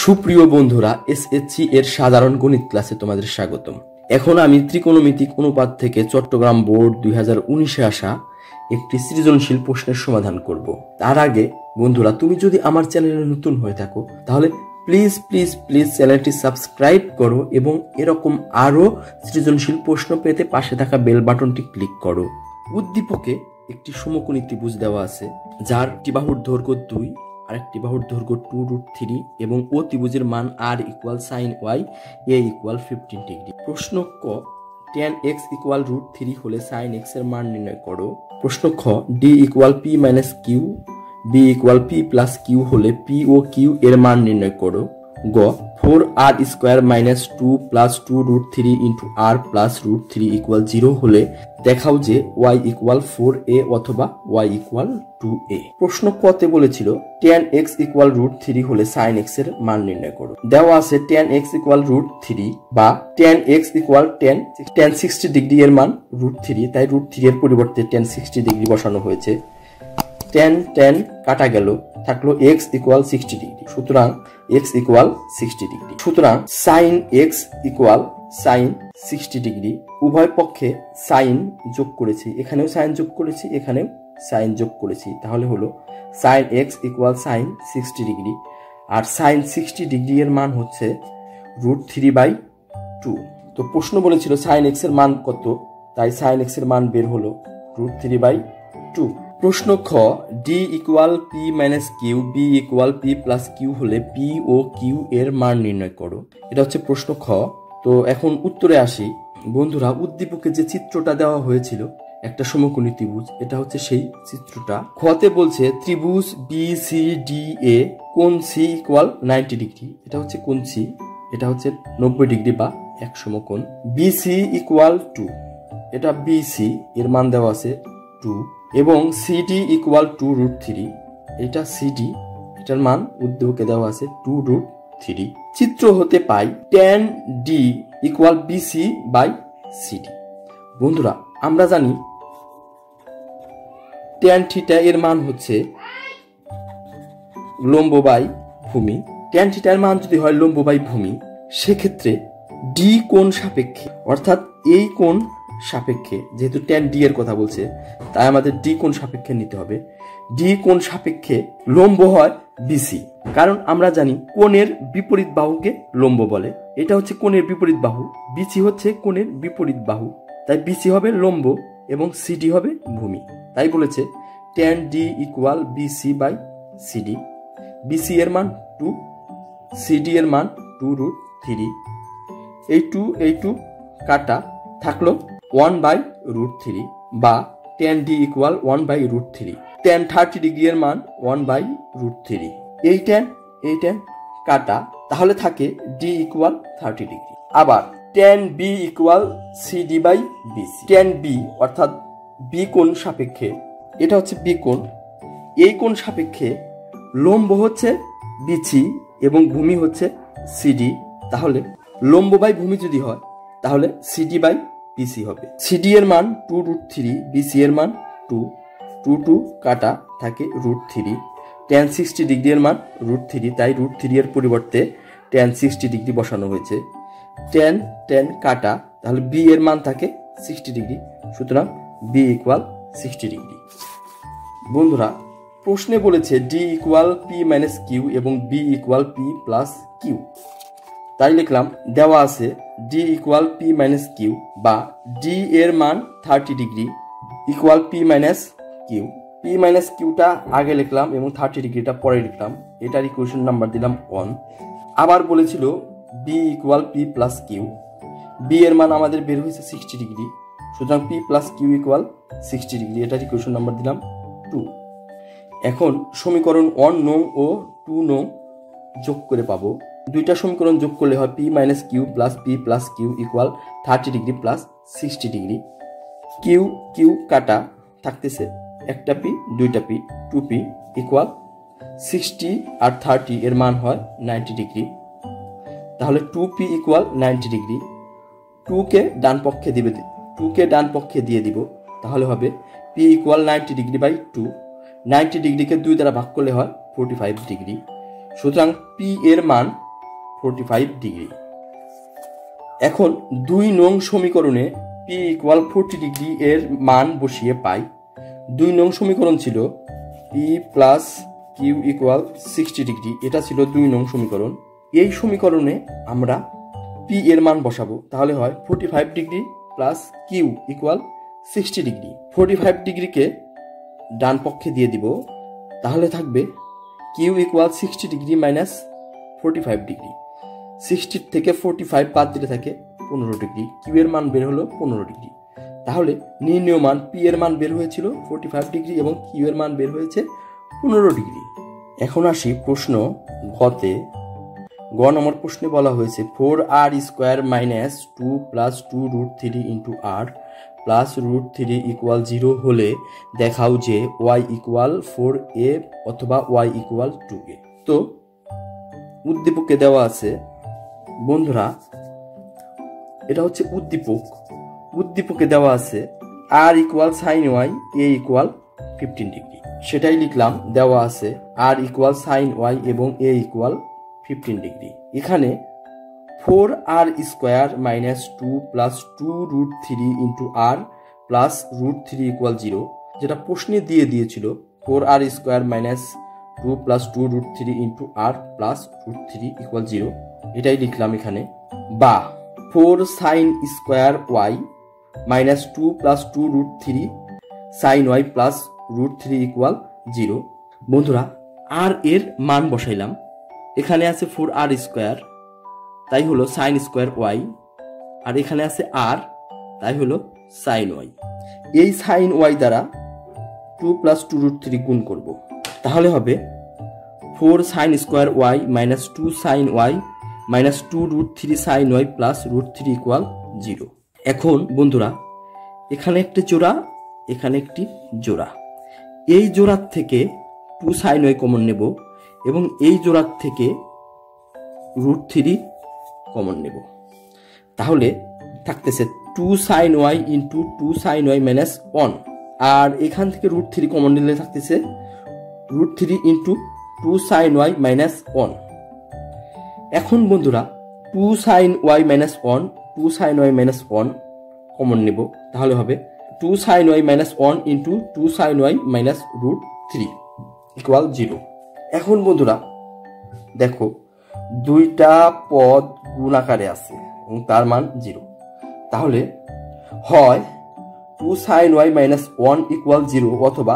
সুপ্রিয় বন্ধুরা, এসএসসি এর সাধারণ গণিত ক্লাসে তোমাদের স্বাগতম। এখন আমি ত্রিকোণমিতিক অনুপাত থেকে চট্টগ্রাম বোর্ড 2019-এ আসা একটি সৃজনশীল প্রশ্নের সমাধান করব। তার আগে বন্ধুরা, তুমি যদি আমার চ্যানেলে নতুন হয়ে থাকো তাহলে প্লিজ প্লিজ প্লিজ চ্যানেলটি সাবস্ক্রাইব করো এবং এরকম আরো সৃজনশীল প্রশ্ন পেতে পাশে থাকা বেল বাটনটি ক্লিক করো। উদ্দীপকে একটি সমকোণী ত্রিভুজ দেওয়া আছে, যার একটি বাহুর দৈর্ঘ্য 2 আর একটি বাহুর দৈর্ঘ্য 2√3 এবং ও ত্রিভুজের মান r = sin y, a = 15 degree. প্রশ্ন ক, tan x = √3 হলে sin x এর মান নির্ণয় করো। প্রশ্ন খ, d = p - q, b = p + q হলে p ও q এর মান নির্ণয় করো। গ, 4r² - 2 + 2√3 × r + √3 = 0 হলে দেখাও যে y = 4a অথবা y = 2a। প্রশ্ন কতে বলেছিল tan x = √3 হলে sin x এর মান নির্ণয় করো। দেওয়া আছে tan x = √3 বা tan x = tan 60 ডিগ্রি এর মান √3, তাই √3 এর পরিবর্তে tan 60 ডিগ্রি বসানো হয়েছে। tan কাটা গেল, থাকলো x = 60 ডিগ্রি, সুতরাং x = 60 ডিগ্রি। সুতরাং sin x = sin 60 ডিগ্রি। উভয় পক্ষে sin যোগ করেছি, এখানেও sin যোগ করেছি, এখানেও sin যোগ করেছি, তাহলে হলো sin x = sin 60 ডিগ্রি। আর sin 60 ডিগ্রি এর মান হচ্ছে √3/2। তো প্রশ্ন বলেছিল sin x এর মান কত, তাই sin x এর মান বের হলো √3/2। প্রশ্ন খ, d = p - q, b = p + q হলে p ও q এর মান নির্ণয় করো। এটা হচ্ছে প্রশ্ন খ। তো এখন উত্তরে আসি। বন্ধুরা, উদ্দীপকে যে চিত্রটা দেওয়া হয়েছিল একটা সমকোণী ত্রিভুজ, এটা হচ্ছে সেই চিত্রটা। খতে বলছে ত্রিভুজ BCDA কোণ C = 90 ডিগ্রি। এটা হচ্ছে কোণ C, এটা হচ্ছে 90 ডিগ্রি বা এক সমকোণ। BC = 2, এটা BC এর মান দেওয়া আছে 2 এবং CD = 2√3, এটা CD, এটার মান উদ্দীপকে দেওয়া আছে 2√3। চিত্র হতে পাই tan D = BC/CD। বন্ধুরা, আমরা জানি tan θ এর মান হচ্ছে লম্ব বাই ভূমি। tan θ এর মান যদি হয় লম্ব বাই ভূমি, সেক্ষেত্রে D কোণ সাপেক্ষে, অর্থাৎ এই কোণ সাপেক্ষে, যেহেতু tan D এর কথা বলছে তাই আমাদের D কোণ সাপেক্ষে নিতে হবে। D কোণ সাপেক্ষে লম্ব হয় BC, কারণ আমরা জানি কোণের বিপরীত বাহুকে লম্ব বলে। এটা হচ্ছে কোণের বিপরীত বাহু, BC হচ্ছে কোণের বিপরীত বাহু, তাই BC হবে লম্ব এবং CD হবে ভূমি। তাই বলেছে tan D = BC/CD। BC এর মান 2, CD এর মান 2√3। এই 2 কাটা, থাকলো 1/√3 বা tan D = 1/√3। tan 30 ডিগ্রি এর মান 1/√3। এই tan কাটা, তাহলে থাকে D = 30 ডিগ্রি। আবার tan B = CD/BC। tan B অর্থাৎ B কোণ সাপেক্ষে, এটা হচ্ছে B কোণ, এই কোণ সাপেক্ষে লম্ব হচ্ছে BC এবং ভূমি হচ্ছে CD। তাহলে লম্ব বাই ভূমি যদি হয় তাহলে CD/BC হবে। CD এর মান 2√3, BC এর মান 2 কাটা, থাকে √3। tan 60 ডিগ্রি এর মান √3, তাই √3 এর পরিবর্তে tan 60 ডিগ্রি বসানো হয়েছে। tan কাটা, তাহলে B এর মান থাকে 60 ডিগ্রি, সুতরাং B = 60 ডিগ্রি। বন্ধুরা, প্রশ্নে বলেছে D = p - q এবং b = p + q, তাই লিখলাম দেওয়া আছে D = p - q বা D এর মান 30 ডিগ্রি = p - q। p - qটা আগে লিখলাম এবং 30 ডিগ্রিটা পরে লিখলাম, এটার ইকুয়েশন নাম্বার দিলাম 1। আবার বলেছিল b = p + q, b এর মান আমাদের বের হয়েছে 60 ডিগ্রি, সুতরাং p + q = 60 ডিগ্রি, এটার ইকুয়েশন নাম্বার দিলাম 2। এখন সমীকরণ 1 নং ও 2 নং যোগ করে পাবো। দুইটা সমীকরণ যোগ করলে হয় p - q + p + q = 30 degree + 60 degree. q কাটা, থাকতেছে একটা p, দুইটা p, 2p = 60 আর 30 এর মান হয় 90 ডিগ্রি। তাহলে 2p = 90 ডিগ্রি। 2কে ডান পক্ষে দিয়ে দিব, তাহলে হবে p = 90 ডিগ্রি/2। 90 ডিগ্রিকে 2 দ্বারা ভাগ করলে হয় 45 ডিগ্রি। সুতরাং p এর মান 45 ডিগ্রি। এখন 2 নং সমীকরণে p ইকুয়াল 40 ডিগ্রি এর মান বসিয়ে পাই। 2 নং সমীকরণ ছিল p plus q equal 60 degree, এটা ছিল 2 নং সমীকরণ। এই সমীকরণে আমরা p এর মান বসাবো, তাহলে হয় 45 degree plus q equal 60 degree. 45 ডিগ্রিকে ডান পক্ষে দিয়ে দিব, তাহলে থাকবে q equal 60 degree minus 45 degree. 60 থেকে 45 বাদ দিলে থাকে 15 ডিগ্রি। কিউ এর মান বের হলো 15 ডিগ্রি। তাহলে নির্ণেয় মান পি এর মান বের হয়েছিল 45 ডিগ্রি এবং কিউ এর মান বের হয়েছে 15 ডিগ্রি। এখন আসি প্রশ্ন ঘতে। গ নম্বর প্রশ্নে বলা হয়েছে 4r square minus 2 plus 2 root 3 into r plus root 3 equal 0 হলে দেখাও যে y ইকুয়াল 4a অথবা y ইকুয়াল 2a। তো উদ্দীপকে দেওয়া আছে বন্ধুরা, এটা হচ্ছে উদ্দীপক। উদ্দীপকে দেওয়া আছে r equal sine y, a equal 15 degree, সেটাই লিখলাম। দেওয়া আছে r ইকুয়াল সাইন ওয়াই এবং a ইকুয়াল 15 ডিগ্রি। এখানে 4r square minus 2 plus 2 root 3 into r plus root 3 equal 0, যেটা প্রশ্নে দিয়ে দিয়েছিল 4r square minus 2 plus 2 root 3 into r plus root 3 equal 0, এটাই লিখলাম এখানে। বা 4 sine square y minus 2 plus 2 root 3 sine y plus root 3 equal 0। বন্ধুরা, আর এর মান বসাইলাম। এখানে আছে 4r স্কোয়ার, তাই হলো সাইন স্কোয়ার ওয়াই, আর এখানে আছে আর, তাই হলো সাইন ওয়াই। এই সাইন ওয়াই দ্বারা 2 প্লাস 2 রুট 3 গুণ করব, তাহলে হবে 4 sine square y minus 2 sine y minus 2 root 3 sine y plus root 3 equal 0। এখন বন্ধুরা, এখানে একটি জোড়া, এখানে একটি জোড়া। এই জোড়ার থেকে 2 সাইন ওয়াই কমন নেব এবং এই জোড়ার থেকে রুট 3 কমন নেব, তাহলে থাকতেছে 2 sine y into 2 sine y minus 1, আর এখান থেকে রুট 3 কমন নিলে থাকতেছে root 3 into 2 sine y minus 1। এখন বন্ধুরা 2 sine y minus 1, 2 sine y minus 1 common নেব, তাহলে হবে 2 sine y minus 1 into 2 sine y minus root 3 equal 0। এখন বন্ধুরা দেখো, দুইটা পদ গুণ আকারে আছে এবং তার মান 0, তাহলে হয় 2 সাইন ওয়াই মাইনাস 1 ইকুয়াল 0 অথবা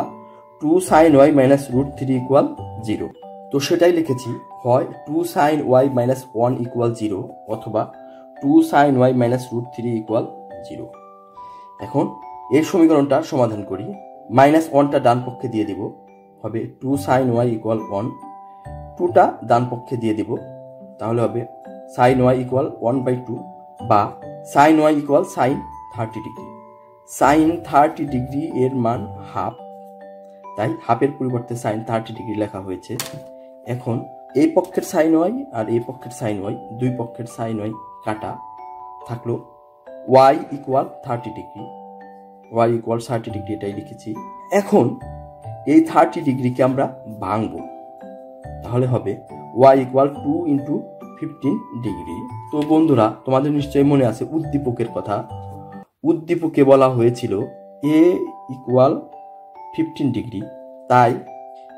2 sine y minus root 3 equal 0। তো সেটাই লিখেছি, হয় 2 সাইন ওয়াই মাইনাস 1 ইকুয়াল 0 অথবা 2 sine y minus root 3 equal 0। এখন এই সমীকরণটা সমাধান করি। মাইনাস 1টা ডান পক্ষে দিয়ে দিব, হবে 2 সাইন ওয়াই ইকুয়াল 1, 2টা ডান পক্ষে দিয়ে দিব, তাহলে হবে সাইন ওয়াই ইকুয়াল 1/2 বা sine y equal sine 30 degree. Sine 30 degree এর মান হাফ, তাই হাফের পরিবর্তে সাইন 30 ডিগ্রি লেখা হয়েছে। এখন এই পক্ষের সাইন ওয়াই আর এই পক্ষের সাইন ওয়াই, দুই পক্ষের সাইন ওয়াই কাটা, থাকলো y equal 30 degree, y equal 30 degree, এটাই লিখেছি। এখন এই 30 ডিগ্রিকে আমরা ভাঙবো, তাহলে হবে ওয়াই ইকুয়াল 2 ইন্টু 15 ডিগ্রি। তো বন্ধুরা, তোমাদের নিশ্চয়ই মনে আছে উদ্দীপকের কথা। উদ্দীপকে বলা হয়েছিল এ ইকুয়াল 15 ডিগ্রি, তাই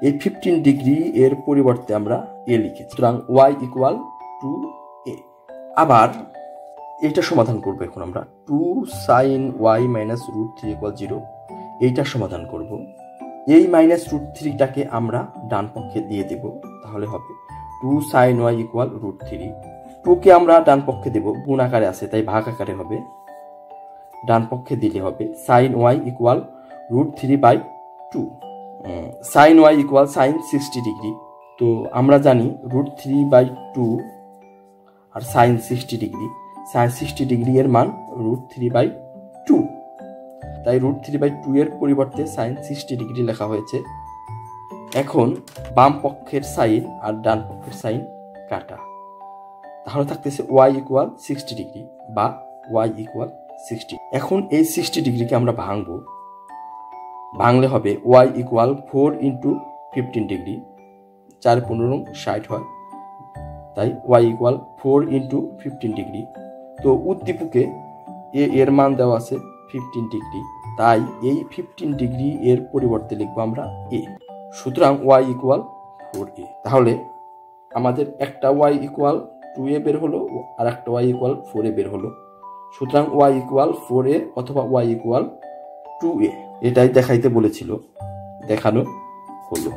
এই 15 ডিগ্রি এর পরিবর্তে আমরা এ লিখেছি, সুতরাং ওয়াই ইকুয়াল 2a। আবার এইটা সমাধান করবো। এখন আমরা 2 sine y minus root 3 equal 0, এইটা সমাধান করব। এই মাইনাস রুট 3টাকে আমরা ডান পক্ষে দিয়ে দেব, তাহলে হবে 2 সাইন ওয়াই ইকুয়াল রুট 3। 2কে আমরা ডান পক্ষে দেব, গুণ আকারে আছে তাই ভাগ আকারে হবে, ডান পক্ষে দিলে হবে sine y equal root 3/2। Sine y equal sine 60 degree. তো আমরা জানি রুট 3/2 আর সাইন 60 ডিগ্রি, সাইন 60 ডিগ্রি এর মান রুট 3/2, তাই রুট 3/2 এর পরিবর্তে সাইন 60 ডিগ্রি লেখা হয়েছে। এখন বাম পক্ষের সাইন আর ডান পক্ষের সাইন কাটা, তাহলে থাকতেছে ওয়াই ইকুয়াল 60 ডিগ্রি বা ওয়াই ইকুয়াল 60। এখন এই 60 ডিগ্রিকে আমরা ভাঙবো, ভাঙলে হবে ওয়াই ইকুয়াল 4 ইন্টু 15 ডিগ্রি, 4 15 60 হয়, তাই ওয়াই ইকুয়াল 4 ইন্টু 15 ডিগ্রি। তো উদ্দীপকে এর মান দেওয়া আছে 15 ডিগ্রি, তাই এই 15 ডিগ্রি এর পরিবর্তে লিখবো আমরা এ। সুতরাং ওয়াই ইকুয়াল 4a। তাহলে আমাদের একটা ওয়াই ইকুয়াল 2a বের হলো আর একটা ওয়াই ইকুয়াল 4a বের হলো। সুতরাং ওয়াই ইকুয়াল 4a অথবা ওয়াই ইকুয়াল 2a, এটাই দেখাইতে বলেছিল, দেখানো হলো।